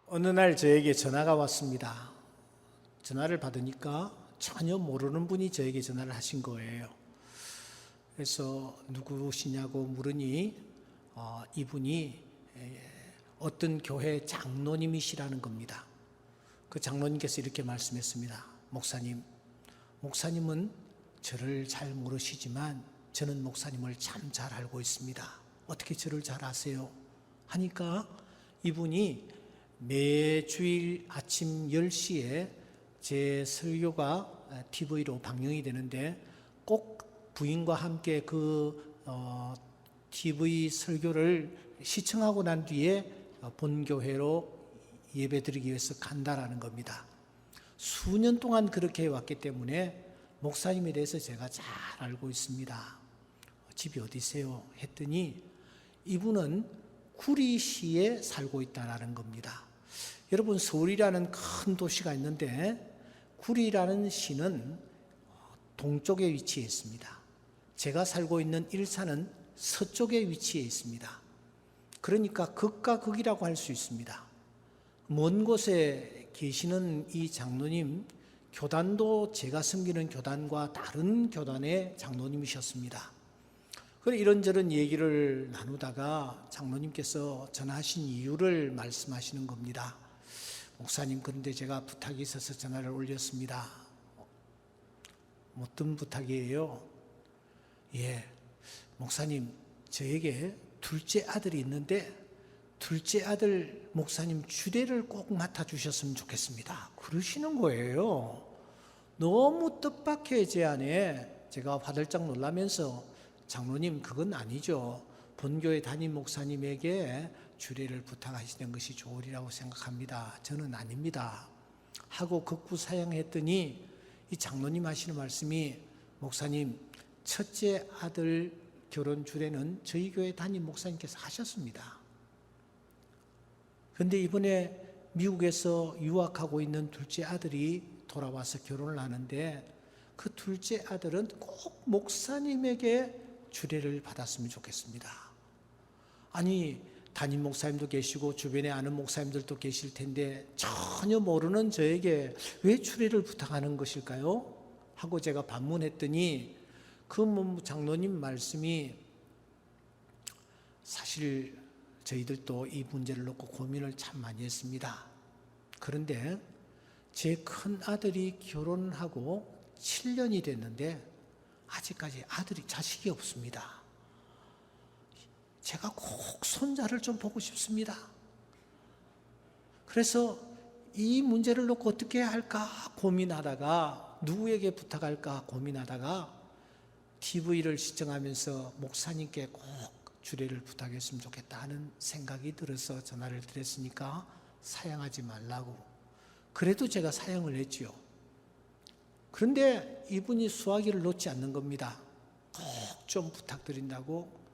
어느 날 저에게 전화가 왔습니다. 전화를 받으니까 전혀 모르는 분이 저에게 전화를 하신 거예요. 그래서 누구시냐고 물으니 이분이 어떤 교회 장로님이시라는 겁니다. 그 장로님께서 이렇게 말씀했습니다. 목사님은 저를 잘 모르시지만 저는 목사님을 참 잘 알고 있습니다. 어떻게 저를 잘 아세요? 하니까 이분이 매주일 아침 10시에 제 설교가 TV로 방영이 되는데 꼭 부인과 함께 그 TV 설교를 시청하고 난 뒤에 본교회로 예배드리기 위해서 간다라는 겁니다. 수년 동안 그렇게 해왔기 때문에 목사님에 대해서 제가 잘 알고 있습니다. 집이 어디세요? 했더니 이분은 구리시에 살고 있다라는 겁니다. 여러분, 서울이라는 큰 도시가 있는데 구리라는 시는 동쪽에 위치해 있습니다. 제가 살고 있는 일산은 서쪽에 위치해 있습니다. 그러니까 극과 극이라고 할 수 있습니다. 먼 곳에 계시는 이 장로님, 교단도 제가 섬기는 교단과 다른 교단의 장로님이셨습니다. 그래 이런저런 얘기를 나누다가 장로님께서 전화하신 이유를 말씀하시는 겁니다. 목사님, 그런데 제가 부탁이 있어서 전화를 올렸습니다. 어떤 부탁이에요? 목사님, 저에게 둘째 아들이 있는데 둘째 아들 목사님 주례를 꼭 맡아주셨으면 좋겠습니다. 그러시는 거예요. 너무 뜻밖의 제안에 제가 화들짝 놀라면서 장로님, 그건 아니죠. 본교회 담임 목사님에게 주례를 부탁하시는 것이 좋으리라고 생각합니다. 저는 아닙니다. 하고 극구사양했더니 이 장로님 하시는 말씀이, 목사님, 첫째 아들 결혼 주례는 저희 교회 담임 목사님께서 하셨습니다. 그런데 이번에 미국에서 유학하고 있는 둘째 아들이 돌아와서 결혼을 하는데 그 둘째 아들은 꼭 목사님에게 주례를 받았으면 좋겠습니다. 아니, 담임 목사님도 계시고 주변에 아는 목사님들도 계실 텐데 전혀 모르는 저에게 왜 주례를 부탁하는 것일까요? 하고 제가 반문했더니 그 장로님 말씀이, 사실 저희들도 이 문제를 놓고 고민을 참 많이 했습니다. 그런데 제 큰 아들이 결혼하고 7년이 됐는데 아직까지 자식이 없습니다. 제가 꼭 손자를 좀 보고 싶습니다. 그래서 이 문제를 놓고 어떻게 할까 고민하다가, 누구에게 부탁할까 고민하다가 TV를 시청하면서 목사님께 꼭 주례를 부탁했으면 좋겠다 하는 생각이 들어서 전화를 드렸으니까 사양하지 말라고. 그래도 제가 사양을 했지요. 그런데 이분이 수화기를 놓지 않는 겁니다. 꼭 좀 부탁드린다고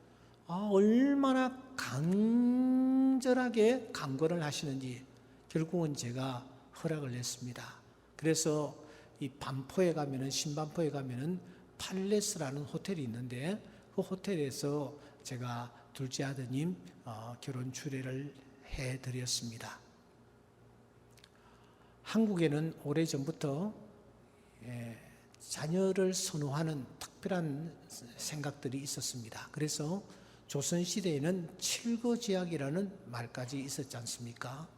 얼마나 간절하게 강권을 하시는지 결국은 제가 허락을 했습니다. 그래서 이 반포에 가면은, 신반포에 가면은 팔레스라는 호텔이 있는데 그 호텔에서 제가 둘째 아드님 결혼 주례를 해드렸습니다. 한국에는 오래전부터 자녀를 선호하는 특별한 생각들이 있었습니다. 그래서 조선시대에는 칠거지약이라는 말까지 있었지 않습니까?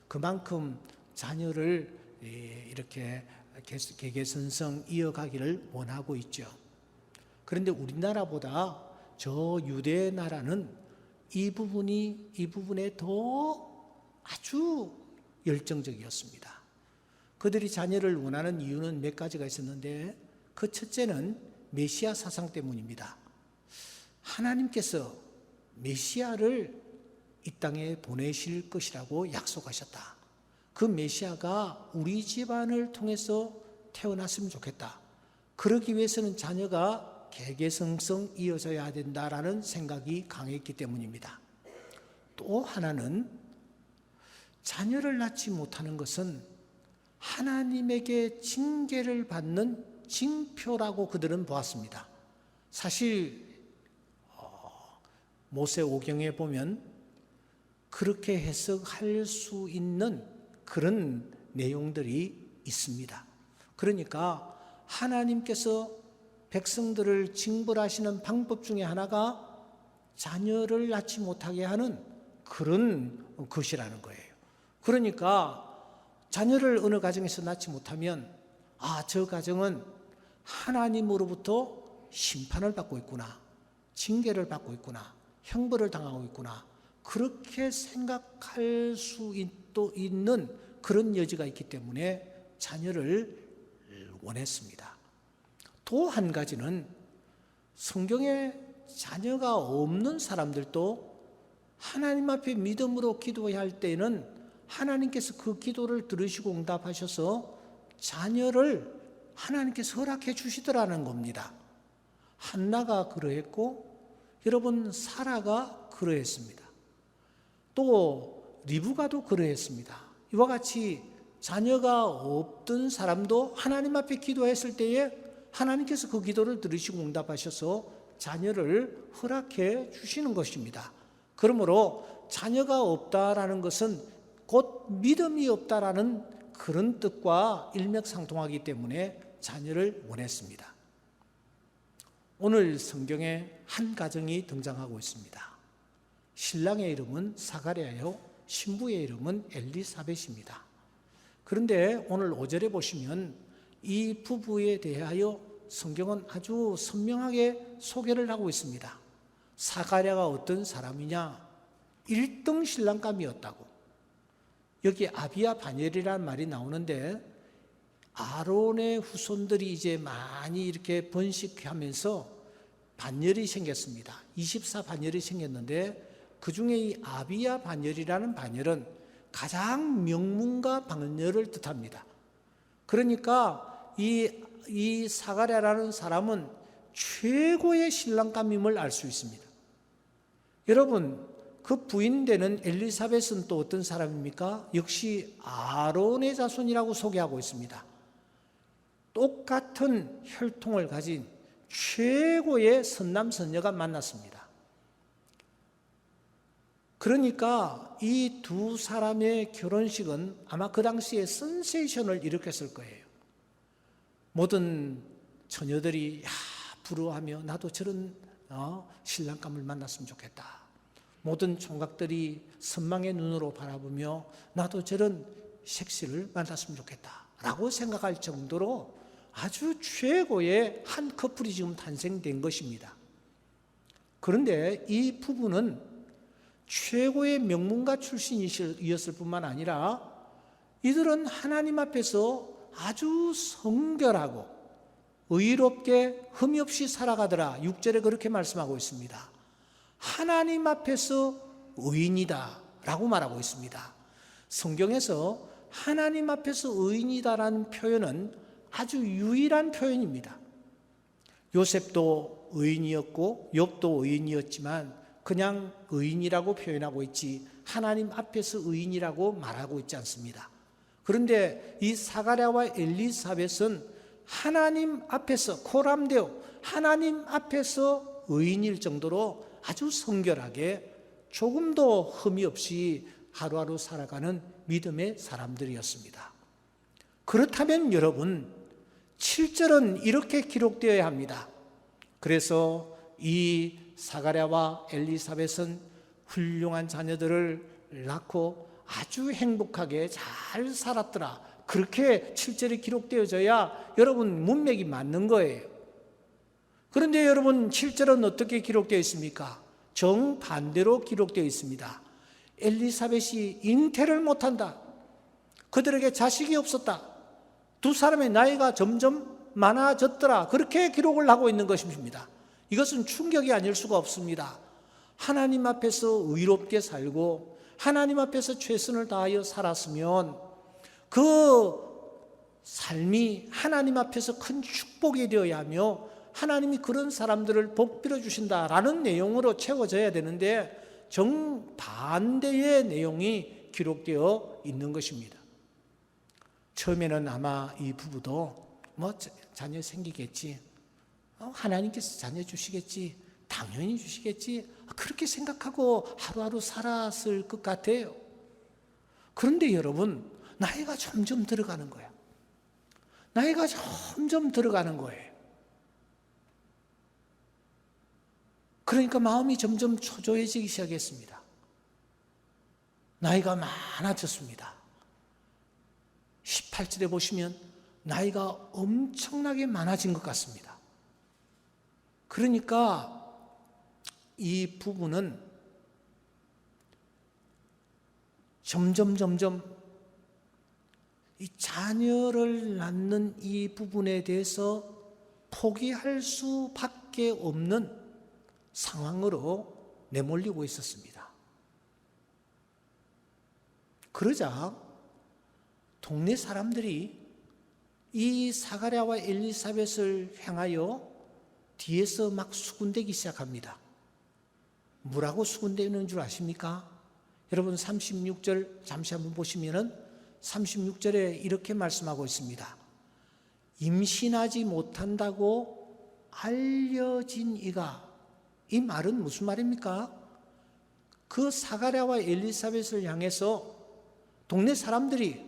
그만큼 자녀를 이렇게 개개선성 이어가기를 원하고 있죠. 그런데 우리나라보다 저 유대 나라는 이 부분에 더 아주 열정적이었습니다. 그들이 자녀를 원하는 이유는 몇 가지가 있었는데 그 첫째는 메시아 사상 때문입니다. 하나님께서 메시아를 이 땅에 보내실 것이라고 약속하셨다. 그 메시아가 우리 집안을 통해서 태어났으면 좋겠다. 그러기 위해서는 자녀가 개개성성 이어져야 된다라는 생각이 강했기 때문입니다. 또 하나는 자녀를 낳지 못하는 것은 하나님에게 징계를 받는 징표라고 그들은 보았습니다. 사실 모세 오경에 보면 그렇게 해석할 수 있는 그런 내용들이 있습니다. 그러니까 하나님께서 백성들을 징벌하시는 방법 중에 하나가 자녀를 낳지 못하게 하는 그런 것이라는 거예요. 그러니까 자녀를 어느 가정에서 낳지 못하면 저 가정은 하나님으로부터 심판을 받고 있구나, 징계를 받고 있구나, 형벌을 당하고 있구나, 그렇게 생각할 수 있는 그런 여지가 있기 때문에 자녀를 원했습니다. 또 한 가지는 성경에 자녀가 없는 사람들도 하나님 앞에 믿음으로 기도해야 할 때에는 하나님께서 그 기도를 들으시고 응답하셔서 자녀를 하나님께서 허락해 주시더라는 겁니다. 한나가 그러했고 여러분 사라가 그러했습니다. 또 리브가도 그러했습니다. 이와 같이 자녀가 없던 사람도 하나님 앞에 기도했을 때에 하나님께서 그 기도를 들으시고 응답하셔서 자녀를 허락해 주시는 것입니다. 그러므로 자녀가 없다라는 것은 곧 믿음이 없다라는 그런 뜻과 일맥상통하기 때문에 자녀를 원했습니다. 오늘 성경에 한 가정이 등장하고 있습니다. 신랑의 이름은 사가랴요, 신부의 이름은 엘리사벳입니다. 그런데 오늘 5절에 보시면 이 부부에 대하여 성경은 아주 선명하게 소개를 하고 있습니다. 사가랴가 어떤 사람이냐? 1등 신랑감이었다고. 여기 아비야 바녀리라는 말이 나오는데 아론의 후손들이 이제 많이 이렇게 번식하면서 반열이 생겼습니다. 24반열이 생겼는데 그 중에 이 아비야 반열이라는 반열은 가장 명문가 반열을 뜻합니다. 그러니까 이 사가랴라는 사람은 최고의 신랑감임을 알 수 있습니다. 여러분, 그 부인되는 엘리사벳은 또 어떤 사람입니까? 역시 아론의 자손이라고 소개하고 있습니다. 똑같은 혈통을 가진 최고의 선남선녀가 만났습니다. 그러니까 이 두 사람의 결혼식은 아마 그 당시에 센세이션을 일으켰을 거예요. 모든 처녀들이 부러워하며 나도 저런 신랑감을 만났으면 좋겠다. 모든 총각들이 선망의 눈으로 바라보며 나도 저런 섹시를 만났으면 좋겠다 라고 생각할 정도로 아주 최고의 한 커플이 지금 탄생된 것입니다. 그런데 이 부부는 최고의 명문가 출신이었을 뿐만 아니라 이들은 하나님 앞에서 아주 성결하고 의롭게 흠이 없이 살아가더라. 6절에 그렇게 말씀하고 있습니다. 하나님 앞에서 의인이다 라고 말하고 있습니다. 성경에서 하나님 앞에서 의인이다라는 표현은 아주 유일한 표현입니다. 요셉도 의인이었고 욥도 의인이었지만 그냥 의인이라고 표현하고 있지 하나님 앞에서 의인이라고 말하고 있지 않습니다. 그런데 이 사가랴와 엘리사벳은 하나님 앞에서 코람데오 하나님 앞에서 의인일 정도로 아주 성결하게 조금도 흠이 없이 하루하루 살아가는 믿음의 사람들이었습니다. 그렇다면 여러분 7절은 이렇게 기록되어야 합니다. 그래서 이 사가랴와 엘리사벳은 훌륭한 자녀들을 낳고 아주 행복하게 잘 살았더라. 그렇게 7절이 기록되어져야 여러분 문맥이 맞는 거예요. 그런데 여러분 7절은 어떻게 기록되어 있습니까? 정반대로 기록되어 있습니다. 엘리사벳이 잉태를 못한다. 그들에게 자식이 없었다. 두 사람의 나이가 점점 많아졌더라. 그렇게 기록을 하고 있는 것입니다. 이것은 충격이 아닐 수가 없습니다. 하나님 앞에서 의롭게 살고 하나님 앞에서 최선을 다하여 살았으면 그 삶이 하나님 앞에서 큰 축복이 되어야 하며 하나님이 그런 사람들을 복 빌어주신다라는 내용으로 채워져야 되는데 정반대의 내용이 기록되어 있는 것입니다. 처음에는 아마 이 부부도 자녀 생기겠지, 하나님께서 자녀 주시겠지, 당연히 주시겠지 그렇게 생각하고 하루하루 살았을 것 같아요. 그런데 여러분, 나이가 점점 들어가는 거야. 나이가 점점 들어가는 거예요. 그러니까 마음이 점점 초조해지기 시작했습니다. 나이가 많아졌습니다. 18절에 보시면 나이가 엄청나게 많아진 것 같습니다. 그러니까 이 부부는 점점 이 자녀를 낳는 이 부분에 대해서 포기할 수밖에 없는 상황으로 내몰리고 있었습니다. 그러자 동네 사람들이 이 사가랴와 엘리사벳을 향하여 뒤에서 막 수군대기 시작합니다. 뭐라고 수군대는 줄 아십니까? 여러분 36절 잠시 한번 보시면은 36절에 이렇게 말씀하고 있습니다. 임신하지 못한다고 알려진 이가, 이 말은 무슨 말입니까? 그 사가랴와 엘리사벳을 향해서 동네 사람들이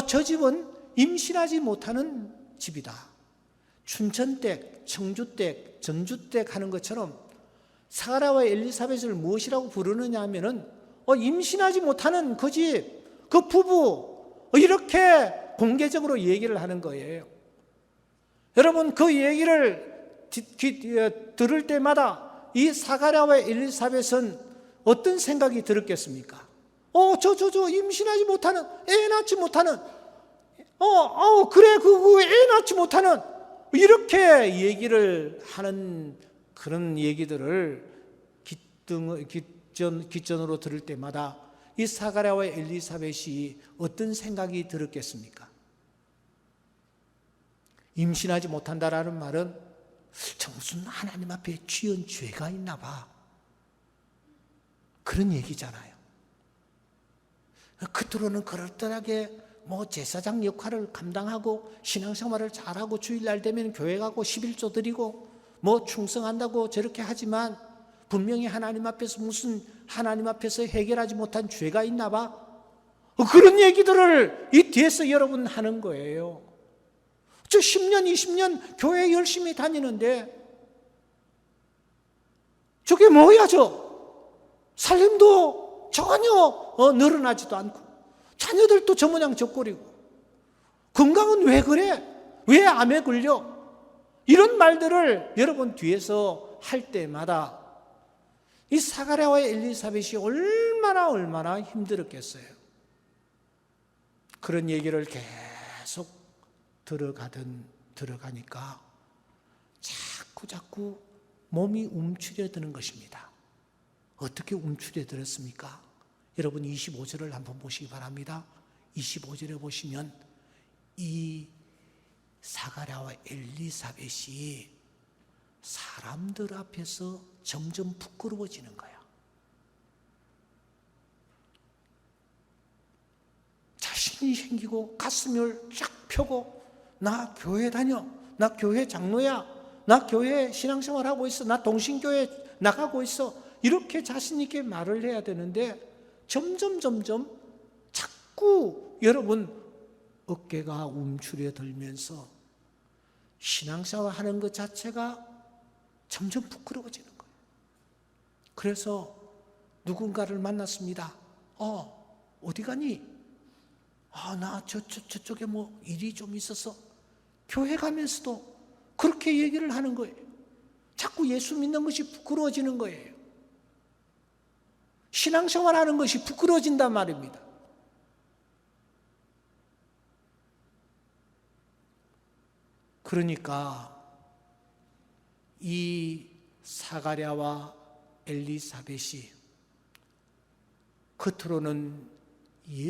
저 집은 임신하지 못하는 집이다. 춘천댁, 청주댁, 전주댁 하는 것처럼 사가랴와 엘리사벳을 무엇이라고 부르느냐 하면은 임신하지 못하는 그 집, 그 부부, 이렇게 공개적으로 얘기를 하는 거예요. 여러분, 그 얘기를 들을 때마다 이 사가랴와 엘리사벳은 어떤 생각이 들었겠습니까? 저 임신하지 못하는, 애 낳지 못하는, 그래, 애 낳지 못하는, 이렇게 얘기를 하는 그런 얘기들을 귓전으로 들을 때마다 이 사가랴와 엘리사벳이 어떤 생각이 들었겠습니까? 임신하지 못한다라는 말은 저 무슨 하나님 앞에 지은 죄가 있나 봐, 그런 얘기잖아요. 겉으로는 그럴듯하게 제사장 역할을 감당하고 신앙생활을 잘하고 주일날 되면 교회 가고 11조 드리고 충성한다고 저렇게 하지만 분명히 하나님 앞에서 해결하지 못한 죄가 있나 봐, 그런 얘기들을 이 뒤에서 여러분 하는 거예요. 저 10년 20년 교회 열심히 다니는데 저게 뭐야, 살림도 전혀 늘어나지도 않고 자녀들도 저 모양 저 꼴이고 건강은 왜 그래? 왜 암에 걸려? 이런 말들을 여러분 뒤에서 할 때마다 이 사가랴와 엘리사벳이 얼마나 힘들었겠어요. 그런 얘기를 계속 들어가니까 자꾸 몸이 움츠려드는 것입니다. 어떻게 움츠려들었습니까? 여러분 25절을 한번 보시기 바랍니다. 25절에 보시면 이 사가랴와 엘리사벳이 사람들 앞에서 점점 부끄러워지는 거야. 자신이 생기고 가슴을 쫙 펴고 나 교회 다녀, 나 교회 장로야, 나 교회 신앙생활하고 있어, 나 동신교회 나가고 있어, 이렇게 자신 있게 말을 해야 되는데 점점 자꾸 여러분 어깨가 움츠려들면서 신앙생활 하는 것 자체가 점점 부끄러워지는 거예요. 그래서 누군가를 만났습니다. 어디 가니? 나 저쪽에 일이 좀 있어서. 교회 가면서도 그렇게 얘기를 하는 거예요. 자꾸 예수 믿는 것이 부끄러워지는 거예요. 신앙생활 하는 것이 부끄러워진단 말입니다. 그러니까 이 사가랴와 엘리사벳이 겉으로는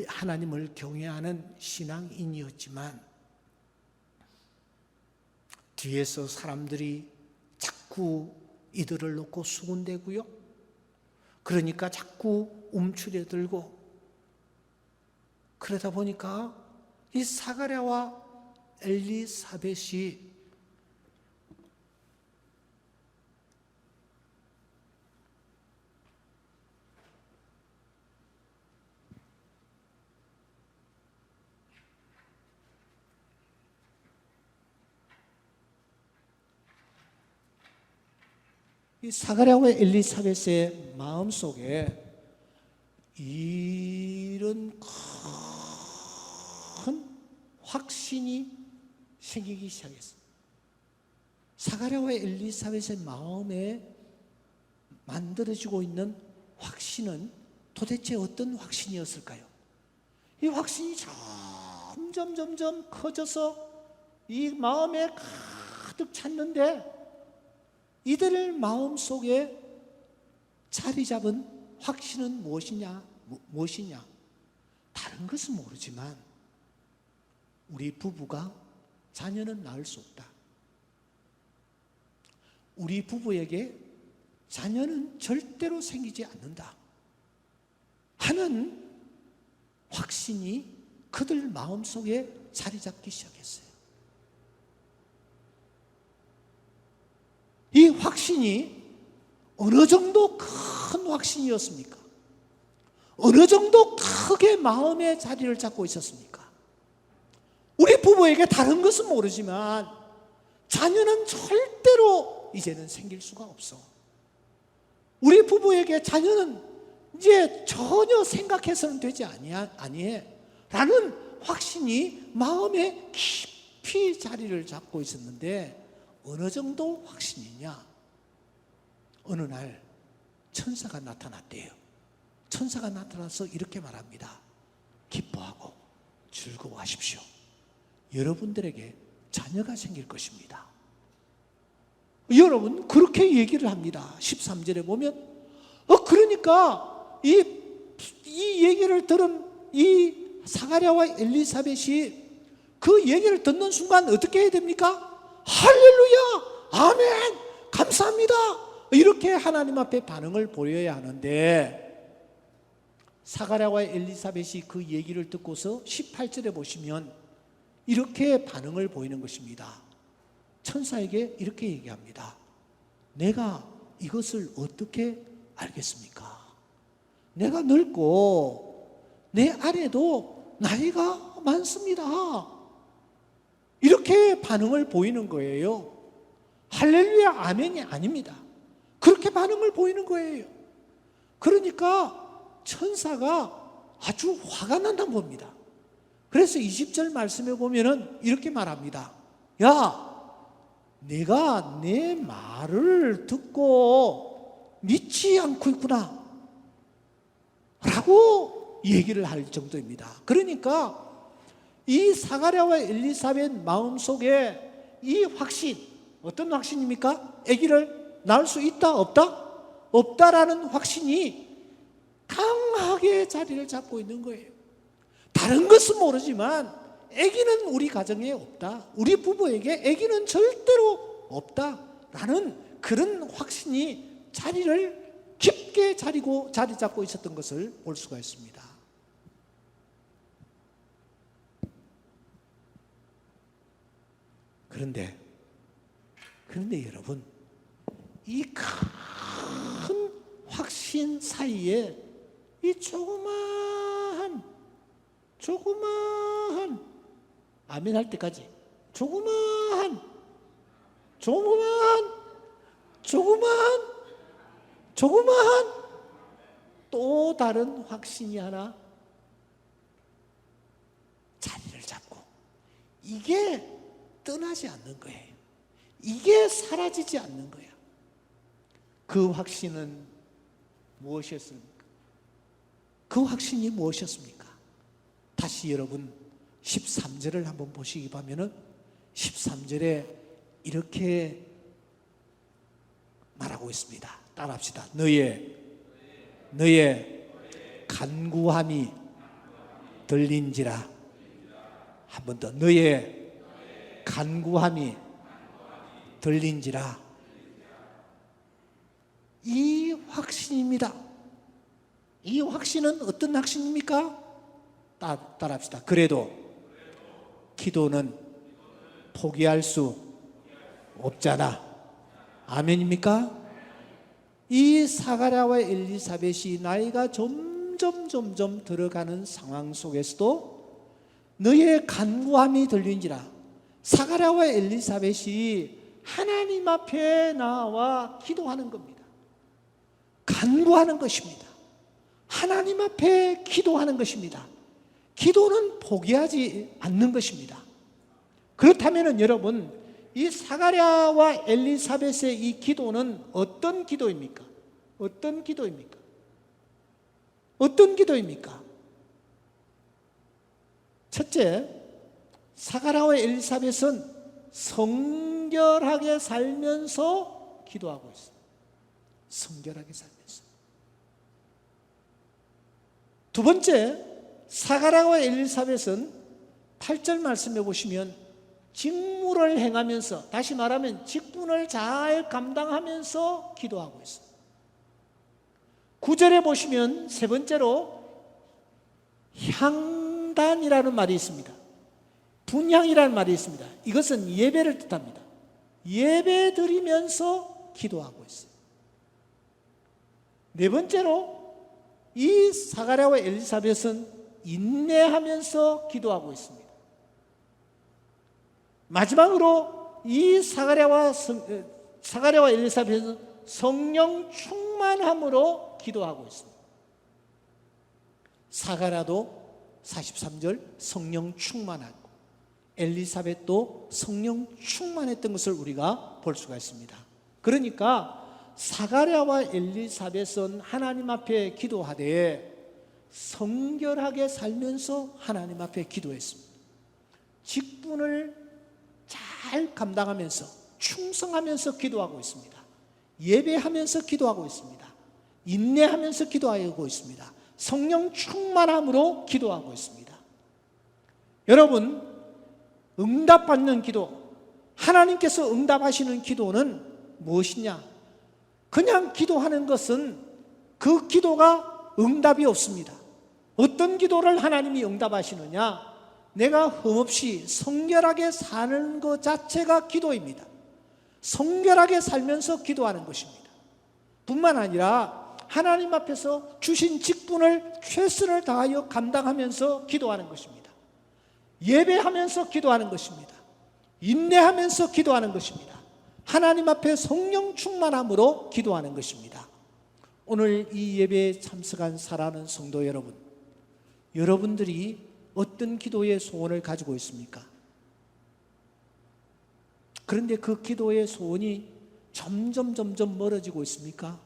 하나님을 경외하는 신앙인이었지만 뒤에서 사람들이 자꾸 이들을 놓고 수군대고요. 그러니까 자꾸 움츠려들고, 그러다 보니까 이 사가랴와 엘리사벳이 이 사가랴와 엘리사벳의 마음속에 이런 큰 확신이 생기기 시작했어요. 사가랴와 엘리사벳의 마음에 만들어지고 있는 확신은 도대체 어떤 확신이었을까요? 이 확신이 점점 커져서 이 마음에 가득 찼는데, 이들 마음속에 자리 잡은 확신은 무엇이냐? 다른 것은 모르지만 우리 부부가 자녀는 낳을 수 없다. 우리 부부에게 자녀는 절대로 생기지 않는다 하는 확신이 그들 마음속에 자리 잡기 시작했어요. 이 확신이 어느 정도 큰 확신이었습니까? 어느 정도 크게 마음의 자리를 잡고 있었습니까? 우리 부부에게 다른 것은 모르지만 자녀는 절대로 이제는 생길 수가 없어. 우리 부부에게 자녀는 이제 전혀 생각해서는 되지 아니해 라는 확신이 마음에 깊이 자리를 잡고 있었는데, 어느 정도 확신이냐? 어느 날 천사가 나타났대요. 천사가 나타나서 이렇게 말합니다. 기뻐하고 즐거워하십시오. 여러분들에게 자녀가 생길 것입니다. 여러분, 그렇게 얘기를 합니다. 13절에 보면 그러니까 이 얘기를 들은 이 사가랴와 엘리사벳이 그 얘기를 듣는 순간 어떻게 해야 됩니까? 할렐루야! 아멘! 감사합니다! 이렇게 하나님 앞에 반응을 보여야 하는데, 사가랴와 엘리사벳이 그 얘기를 듣고서 18절에 보시면 이렇게 반응을 보이는 것입니다. 천사에게 이렇게 얘기합니다. 내가 이것을 어떻게 알겠습니까? 내가 늙고 내 아내도 나이가 많습니다. 이렇게 반응을 보이는 거예요. 할렐루야 아멘이 아닙니다. 그렇게 반응을 보이는 거예요. 그러니까 천사가 아주 화가 난다는 겁니다. 그래서 20절 말씀에 보면은 이렇게 말합니다. 야, 내가 내 말을 듣고 믿지 않고 있구나 라고 얘기를 할 정도입니다. 그러니까 이 사가랴와 엘리사벳 마음속에 이 확신, 어떤 확신입니까? 아기를 낳을 수 있다 없다? 없다라는 확신이 강하게 자리를 잡고 있는 거예요. 다른 것은 모르지만 아기는 우리 가정에 없다, 우리 부부에게 아기는 절대로 없다라는 그런 확신이 자리를 깊게 자리 잡고 있었던 것을 볼 수가 있습니다. 그런데 여러분, 이 큰 확신 사이에 이 조그마한 아멘 할 때까지 조그마한 또 다른 확신이 하나 자리를 잡고, 이게 떠나지 않는 거예요. 이게 사라지지 않는 거야. 그 확신은 무엇이었습니까? 그 확신이 무엇이었습니까? 다시 여러분 13절을 한번 보시기 바라면은 13절에 이렇게 말하고 있습니다. 따라합시다. 너의 간구함이 들린지라. 한 번 더. 너의 간구함이 들린지라. 이 확신입니다. 이 확신은 어떤 확신입니까? 따라합시다. 그래도 기도는 포기할 수 없잖아. 아멘입니까? 이 사가랴와 엘리사벳이 나이가 점점 들어가는 상황 속에서도 너의 간구함이 들린지라. 사가랴와 엘리사벳이 하나님 앞에 나와 기도하는 겁니다. 간구하는 것입니다. 하나님 앞에 기도하는 것입니다. 기도는 포기하지 않는 것입니다. 그렇다면 여러분, 이 사가랴와 엘리사벳의 이 기도는 어떤 기도입니까? 어떤 기도입니까? 어떤 기도입니까? 첫째, 사가랴와 엘리사벳은 성결하게 살면서 기도하고 있어요. 성결하게 살면서. 두 번째, 사가랴와 엘리사벳은 8절 말씀해 보시면 직무를 행하면서, 다시 말하면 직분을 잘 감당하면서 기도하고 있어요. 9절에 보시면 세 번째로 향단이라는 말이 있습니다. 분향이라는 말이 있습니다. 이것은 예배를 뜻합니다. 예배 드리면서 기도하고 있어요. 네 번째로 이 사가랴와 엘리사벳은 인내하면서 기도하고 있습니다. 마지막으로 이 사가랴와 엘리사벳은 성령 충만함으로 기도하고 있습니다. 사가랴도 43절 성령 충만하고 엘리사벳도 성령 충만했던 것을 우리가 볼 수가 있습니다. 그러니까 사가랴와 엘리사벳은 하나님 앞에 기도하되 성결하게 살면서 하나님 앞에 기도했습니다. 직분을 잘 감당하면서 충성하면서 기도하고 있습니다. 예배하면서 기도하고 있습니다. 인내하면서 기도하고 있습니다. 성령 충만함으로 기도하고 있습니다. 여러분, 응답받는 기도, 하나님께서 응답하시는 기도는 무엇이냐? 그냥 기도하는 것은 그 기도가 응답이 없습니다. 어떤 기도를 하나님이 응답하시느냐? 내가 흠없이 성결하게 사는 것 자체가 기도입니다. 성결하게 살면서 기도하는 것입니다. 뿐만 아니라 하나님 앞에서 주신 직분을 최선을 다하여 감당하면서 기도하는 것입니다. 예배하면서 기도하는 것입니다. 인내하면서 기도하는 것입니다. 하나님 앞에 성령 충만함으로 기도하는 것입니다. 오늘 이 예배에 참석한 사랑하는 성도 여러분, 여러분들이 어떤 기도의 소원을 가지고 있습니까? 그런데 그 기도의 소원이 점점 멀어지고 있습니까?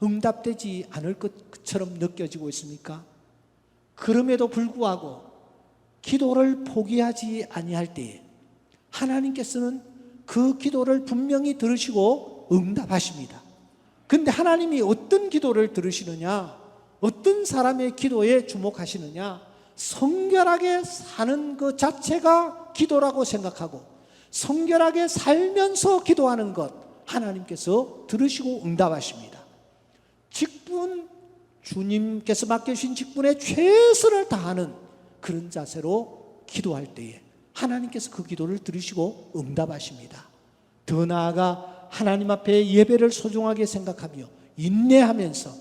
응답되지 않을 것처럼 느껴지고 있습니까? 그럼에도 불구하고 기도를 포기하지 아니할 때에 하나님께서는 그 기도를 분명히 들으시고 응답하십니다. 그런데 하나님이 어떤 기도를 들으시느냐? 어떤 사람의 기도에 주목하시느냐? 성결하게 사는 것 자체가 기도라고 생각하고 성결하게 살면서 기도하는 것, 하나님께서 들으시고 응답하십니다. 직분, 주님께서 맡겨주신 직분에 최선을 다하는 그런 자세로 기도할 때에 하나님께서 그 기도를 들으시고 응답하십니다. 더 나아가 하나님 앞에 예배를 소중하게 생각하며 인내하면서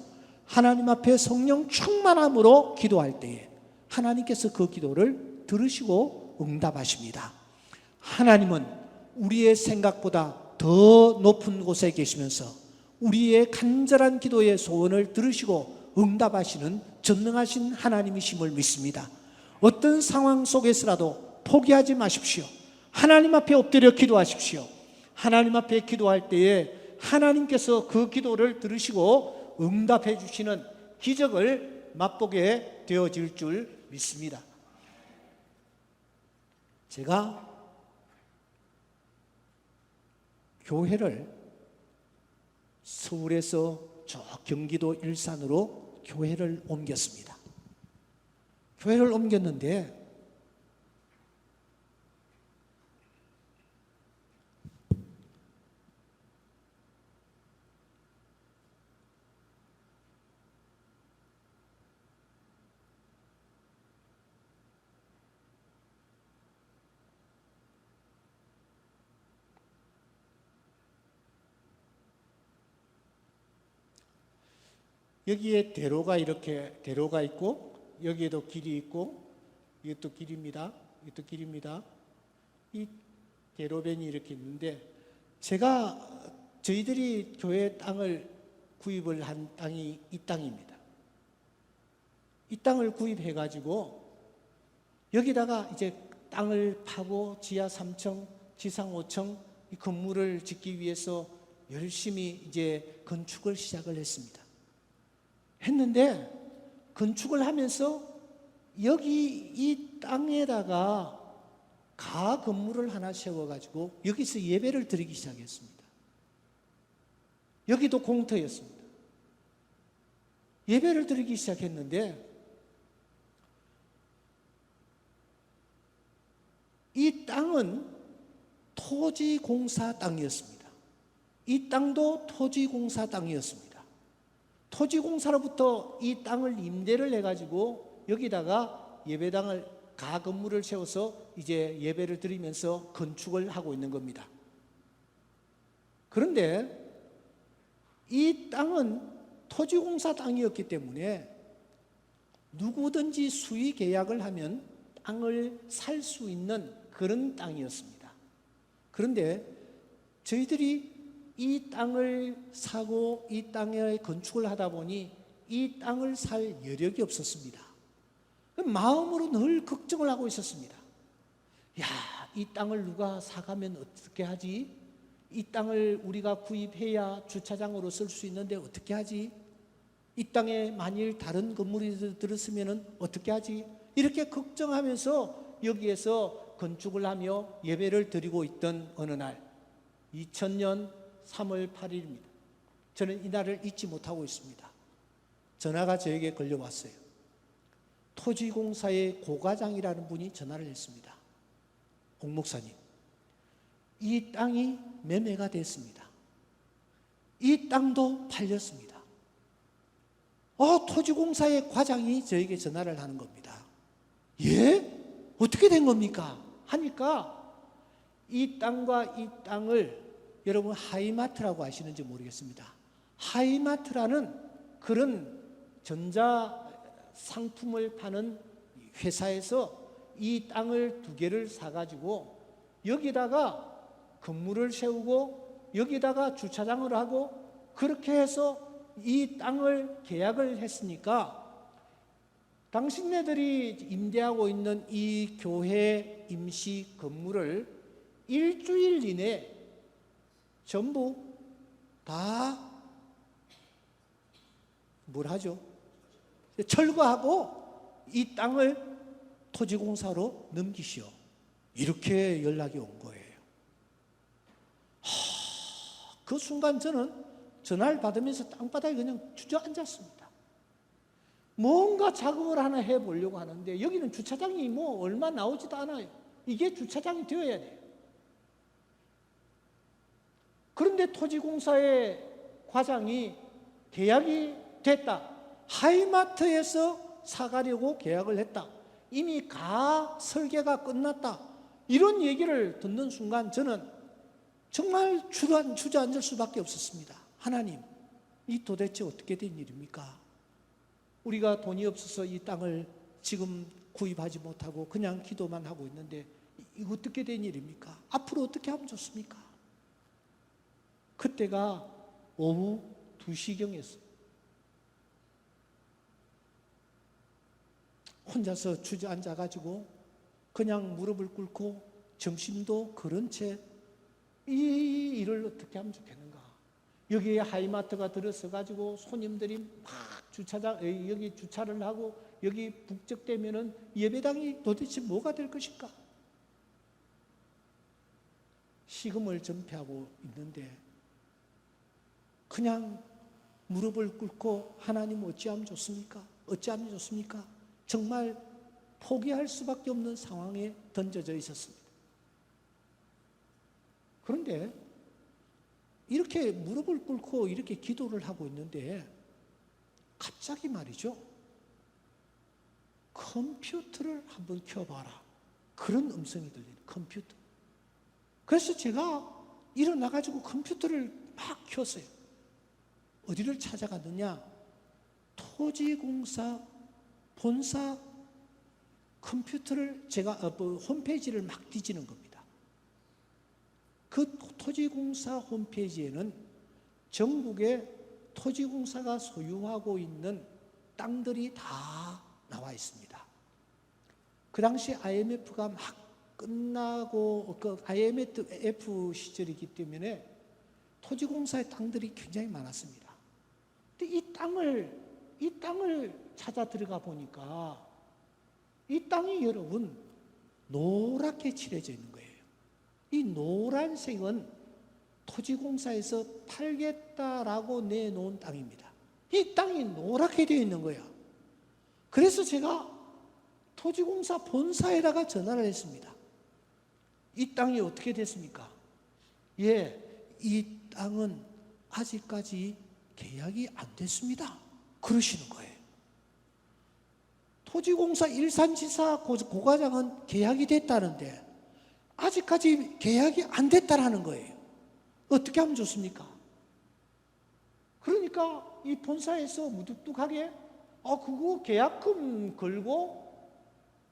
하나님 앞에 성령 충만함으로 기도할 때에 하나님께서 그 기도를 들으시고 응답하십니다. 하나님은 우리의 생각보다 더 높은 곳에 계시면서 우리의 간절한 기도의 소원을 들으시고 응답하시는 전능하신 하나님이심을 믿습니다. 어떤 상황 속에서라도 포기하지 마십시오. 하나님 앞에 엎드려 기도하십시오. 하나님 앞에 기도할 때에 하나님께서 그 기도를 들으시고 응답해 주시는 기적을 맛보게 되어질 줄 믿습니다. 제가 교회를 서울에서 저 경기도 일산으로 교회를 옮겼습니다. 교회를 옮겼는데 여기에 대로가 있고 여기에도 길이 있고 이것도 길입니다. 이것도 길입니다. 이 대로변이 이렇게 있는데 저희들이 교회 땅을 구입을 한 땅이 이 땅입니다. 이 땅을 구입해가지고 여기다가 이제 땅을 파고 지하 3층, 지상 5층 이 건물을 짓기 위해서 열심히 이제 건축을 시작을 했습니다. 했는데 건축을 하면서 여기 이 땅에다가 가 건물을 하나 세워가지고 여기서 예배를 드리기 시작했습니다. 여기도 공터였습니다. 예배를 드리기 시작했는데 이 땅은 토지공사 땅이었습니다. 이 땅도 토지공사 땅이었습니다. 토지공사로부터 이 땅을 임대를 해가지고 여기다가 예배당을 가 건물을 세워서 이제 예배를 드리면서 건축을 하고 있는 겁니다. 그런데 이 땅은 토지공사 땅이었기 때문에 누구든지 수의 계약을 하면 땅을 살 수 있는 그런 땅이었습니다. 그런데 저희들이 이 땅을 사고 이 땅에 건축을 하다 보니 이 땅을 살 여력이 없었습니다. 마음으로 늘 걱정을 하고 있었습니다. 야, 이 땅을 누가 사가면 어떻게 하지? 이 땅을 우리가 구입해야 주차장으로 쓸 수 있는데 어떻게 하지? 이 땅에 만일 다른 건물이 들었으면 어떻게 하지? 이렇게 걱정하면서 여기에서 건축을 하며 예배를 드리고 있던 어느 날 2000년 3월 8일입니다. 저는 이 날을 잊지 못하고 있습니다. 전화가 저에게 걸려왔어요. 토지공사의 고과장이라는 분이 전화를 했습니다. 옥 목사님, 이 땅이 매매가 됐습니다. 이 땅도 팔렸습니다. 토지공사의 과장이 저에게 전화를 하는 겁니다. 예? 어떻게 된 겁니까? 하니까 이 땅과 이 땅을 여러분 하이마트라고 아시는지 모르겠습니다. 하이마트라는 그런 전자 상품을 파는 회사에서 이 땅을 2개를 사가지고 여기다가 건물을 세우고 여기다가 주차장을 하고 그렇게 해서 이 땅을 계약을 했으니까 당신네들이 임대하고 있는 이 교회 임시 건물을 일주일 이내에 전부 다 뭘 하죠? 철거하고 이 땅을 토지공사로 넘기시오. 이렇게 연락이 온 거예요. 그 순간 저는 전화를 받으면서 땅바닥에 그냥 주저앉았습니다. 뭔가 작업을 하나 해보려고 하는데 여기는 주차장이 뭐 얼마 나오지도 않아요. 이게 주차장이 되어야 돼요. 그런데 토지공사의 과장이 계약이 됐다. 하이마트에서 사가려고 계약을 했다. 이미 가 설계가 끝났다. 이런 얘기를 듣는 순간 저는 정말 주저앉을 수밖에 없었습니다. 하나님, 이 도대체 어떻게 된 일입니까? 우리가 돈이 없어서 이 땅을 지금 구입하지 못하고 그냥 기도만 하고 있는데 이거 어떻게 된 일입니까? 앞으로 어떻게 하면 좋습니까? 그때가 오후 2시경이었어요. 혼자서 주저앉아가지고 그냥 무릎을 꿇고 점심도 그런 채 이 일을 어떻게 하면 좋겠는가. 여기에 하이마트가 들어서가지고 손님들이 막 여기 주차를 하고 여기 북적대면은 예배당이 도대체 뭐가 될 것인가. 식음을 전폐하고 있는데 그냥 무릎을 꿇고 하나님 어찌하면 좋습니까? 어찌하면 좋습니까? 정말 포기할 수밖에 없는 상황에 던져져 있었습니다. 그런데 이렇게 무릎을 꿇고 이렇게 기도를 하고 있는데 갑자기 말이죠. 컴퓨터를 한번 켜봐라. 그런 음성이 들리는 컴퓨터. 그래서 제가 일어나가지고 컴퓨터를 막 켰어요. 어디를 찾아갔느냐? 토지공사 본사 컴퓨터를 제가 홈페이지를 막 뒤지는 겁니다. 그 토지공사 홈페이지에는 전국의 토지공사가 소유하고 있는 땅들이 다 나와 있습니다. 그 당시 IMF가 막 끝나고 그 IMF 시절이기 때문에 토지공사의 땅들이 굉장히 많았습니다. 근데 이 땅을 찾아 들어가 보니까 이 땅이 여러분 노랗게 칠해져 있는 거예요. 이 노란색은 토지공사에서 팔겠다라고 내놓은 땅입니다. 이 땅이 노랗게 되어 있는 거야. 그래서 제가 토지공사 본사에다가 전화를 했습니다. 이 땅이 어떻게 됐습니까? 이 땅은 아직까지 계약이 안 됐습니다. 그러시는 거예요. 토지공사 일산지사 고과장은 계약이 됐다는데 아직까지 계약이 안 됐다라는 거예요. 어떻게 하면 좋습니까? 그러니까 이 본사에서 무뚝뚝하게 그거 계약금 걸고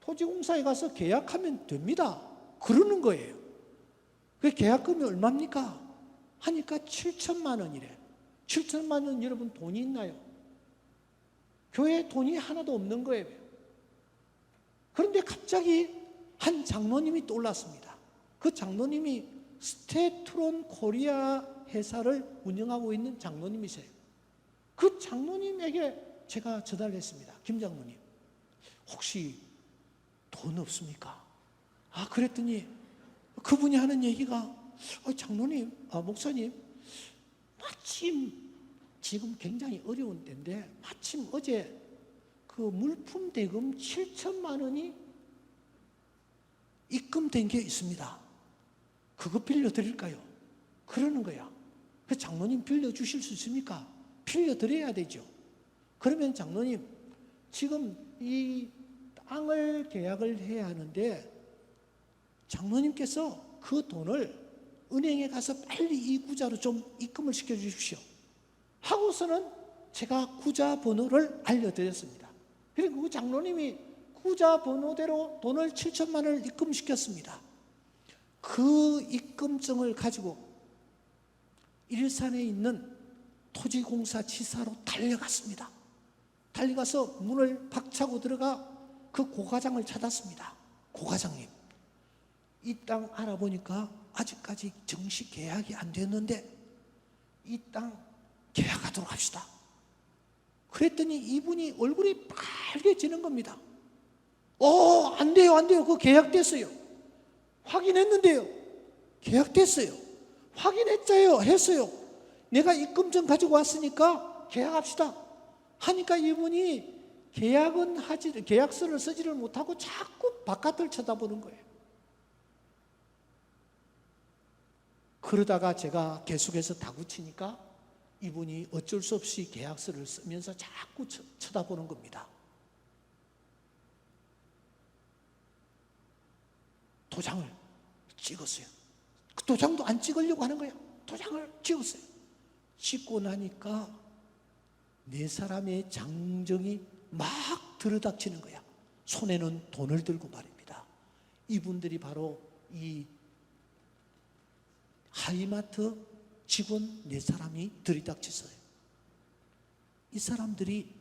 토지공사에 가서 계약하면 됩니다. 그러는 거예요. 그 계약금이 얼마입니까? 하니까 7천만 원이래. 7천만 원 여러분 돈이 있나요? 교회에 돈이 하나도 없는 거예요. 그런데 갑자기 한 장로님이 떠올랐습니다. 그 장로님이 스테트론 코리아 회사를 운영하고 있는 장로님이세요. 그 장로님에게 제가 전화를 했습니다. 김 장로님, 혹시 돈 없습니까? 그랬더니 그분이 하는 얘기가 장로님, 목사님, 마침 지금 굉장히 어려운 때인데 마침 어제 그 물품 대금 7천만 원이 입금된 게 있습니다. 그거 빌려드릴까요? 그러는 거야. 그 장로님 빌려주실 수 있습니까? 빌려드려야 되죠. 그러면 장로님, 지금 이 땅을 계약을 해야 하는데 장로님께서 그 돈을 은행에 가서 빨리 이 구자로 좀 입금을 시켜주십시오. 하고서는 제가 구자 번호를 알려드렸습니다. 그리고 그 장로님이 구자 번호대로 돈을 7천만 원을 입금시켰습니다. 그 입금증을 가지고 일산에 있는 토지공사 지사로 달려갔습니다. 달려가서 문을 박차고 들어가 그 고과장을 찾았습니다. 고과장님, 이 땅 알아보니까 아직까지 정식 계약이 안 됐는데 이 땅 계약하도록 합시다. 그랬더니 이분이 얼굴이 빨개지는 겁니다. 안 돼요, 안 돼요. 그거 계약됐어요. 확인했는데요. 계약됐어요. 했어요. 내가 입금증 가지고 왔으니까 계약합시다. 하니까 이분이 계약서를 쓰지를 못하고 자꾸 바깥을 쳐다보는 거예요. 그러다가 제가 계속해서 다구치니까 이분이 어쩔 수 없이 계약서를 쓰면서 자꾸 쳐다보는 겁니다. 도장을 찍었어요. 그 도장도 안 찍으려고 하는 거예요. 도장을 찍었어요. 찍고 나니까 네 사람의 장정이 막 들이닥치는 거야. 손에는 돈을 들고 말입니다. 이분들이 바로 이 하이마트 직원 네 사람이 들이닥쳤어요. 이 사람들이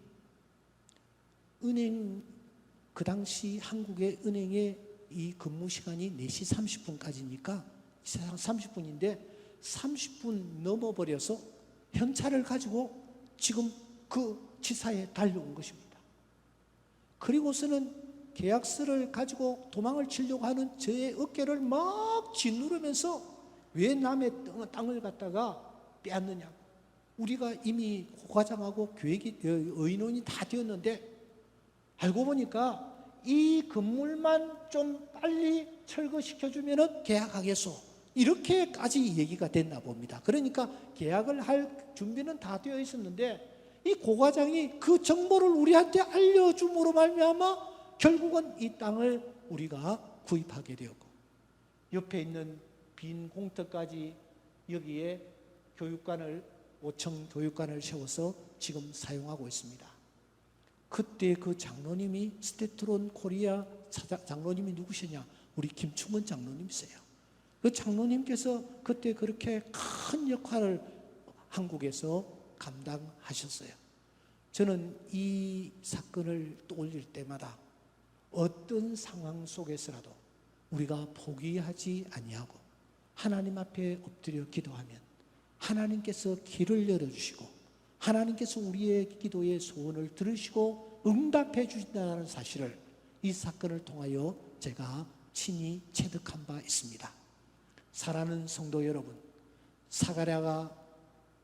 그 당시 한국의 은행의 이 근무 시간이 4시 30분까지니까 30분인데 30분 넘어버려서 현찰을 가지고 지금 그 지사에 달려온 것입니다. 그리고서는 계약서를 가지고 도망을 치려고 하는 저의 어깨를 막 짓누르면서 왜 남의 땅을 갖다가 빼앗느냐. 우리가 이미 고과장하고 의논이 다 되었는데 알고 보니까 이 건물만 좀 빨리 철거시켜주면 계약하겠소. 이렇게까지 얘기가 됐나 봅니다. 그러니까 계약을 할 준비는 다 되어 있었는데 이 고과장이 그 정보를 우리한테 알려줌으로 말미암아 결국은 이 땅을 우리가 구입하게 되었고 옆에 있는 빈 공터까지 여기에 5층 교육관을 세워서 지금 사용하고 있습니다. 그때 그 장로님이 스테트론 코리아 장로님이 누구시냐? 우리 김충건 장로님이세요. 그 장로님께서 그때 그렇게 큰 역할을 한국에서 감당하셨어요. 저는 이 사건을 떠올릴 때마다 어떤 상황 속에서라도 우리가 포기하지 아니하고 하나님 앞에 엎드려 기도하면 하나님께서 길을 열어주시고 하나님께서 우리의 기도의 소원을 들으시고 응답해 주신다는 사실을 이 사건을 통하여 제가 친히 체득한 바 있습니다. 사랑하는 성도 여러분, 사가랴가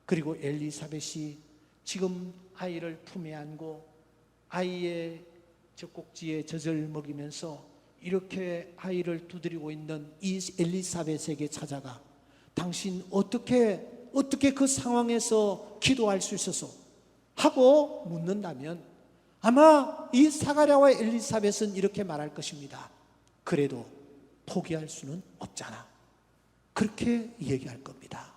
그리고 엘리사벳이 지금 아이를 품에 안고 아이의 젖꼭지에 젖을 먹이면서 이렇게 아이를 두드리고 있는 이 엘리사벳에게 찾아가 당신 어떻게 그 상황에서 기도할 수 있어서 하고 묻는다면 아마 이 사가랴와 엘리사벳은 이렇게 말할 것입니다. 그래도 포기할 수는 없잖아. 그렇게 얘기할 겁니다.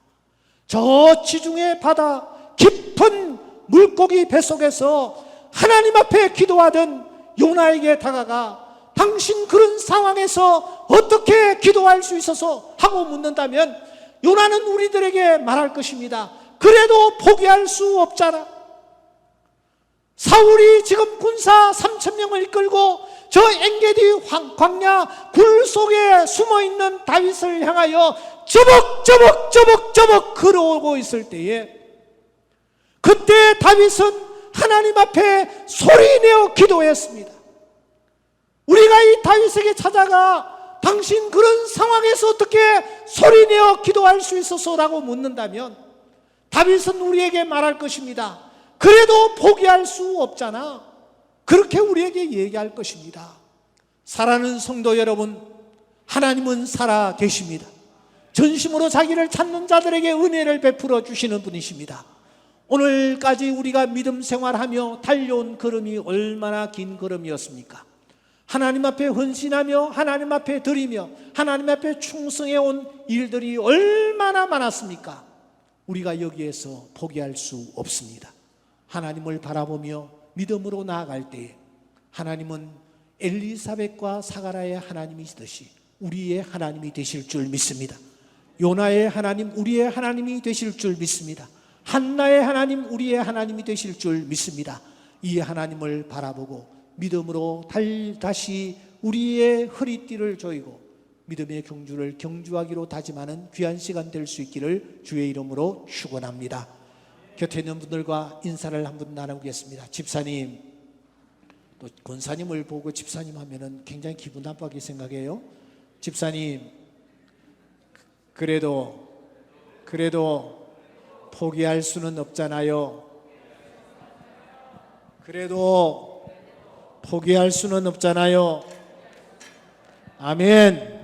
저 지중해 바다 깊은 물고기 뱃속에서 하나님 앞에 기도하던 요나에게 다가가 당신 그런 상황에서 어떻게 기도할 수 있어서 하고 묻는다면 요나는 우리들에게 말할 것입니다. 그래도 포기할 수 없잖아. 사울이 지금 군사 3,000명을 이끌고 저 엔게디 광야 굴 속에 숨어있는 다윗을 향하여 저벅 걸어오고 있을 때에 그때 다윗은 하나님 앞에 소리내어 기도했습니다. 우리가 이 다윗에게 찾아가 당신 그런 상황에서 어떻게 소리내어 기도할 수 있어서라고 묻는다면 다윗은 우리에게 말할 것입니다. 그래도 포기할 수 없잖아. 그렇게 우리에게 얘기할 것입니다. 사랑하는 성도 여러분, 하나님은 살아 계십니다. 전심으로 자기를 찾는 자들에게 은혜를 베풀어 주시는 분이십니다. 오늘까지 우리가 믿음 생활하며 달려온 걸음이 얼마나 긴 걸음이었습니까? 하나님 앞에 헌신하며 하나님 앞에 드리며 하나님 앞에 충성해온 일들이 얼마나 많았습니까? 우리가 여기에서 포기할 수 없습니다. 하나님을 바라보며 믿음으로 나아갈 때에 하나님은 엘리사벳과 사가랴의 하나님이시듯이 우리의 하나님이 되실 줄 믿습니다. 요나의 하나님, 우리의 하나님이 되실 줄 믿습니다. 한나의 하나님, 우리의 하나님이 되실 줄 믿습니다. 이 하나님을 바라보고 믿음으로 다시 우리의 허리띠를 조이고 믿음의 경주를 경주하기로 다짐하는 귀한 시간 될 수 있기를 주의 이름으로 축원합니다. 곁에 있는 분들과 인사를 한번 나누겠습니다. 집사님, 또 권사님을 보고 집사님 하면은 굉장히 기분 나쁘게 생각해요. 집사님, 그래도 포기할 수는 없잖아요. 그래도 포기할 수는 없잖아요. 아멘.